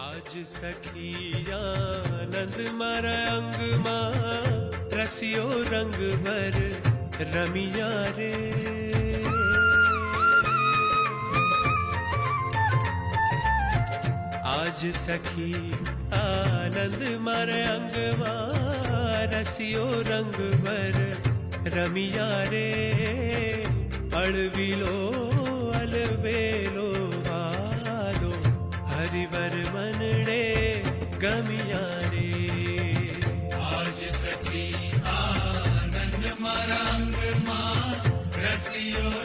આજ સખી આનંદ મારા અંગમાં રસિયો રંગ ભર રમિયા રે. આજ સખી આનંદ મારા અંગમાં રસિયો રંગ ભર રમિયા રે. અળવીલો અલબેલો હાલો હરિવર મનડે ગમિયા રે. આજ સખી આનંદ મારા અંગમાં રસિયો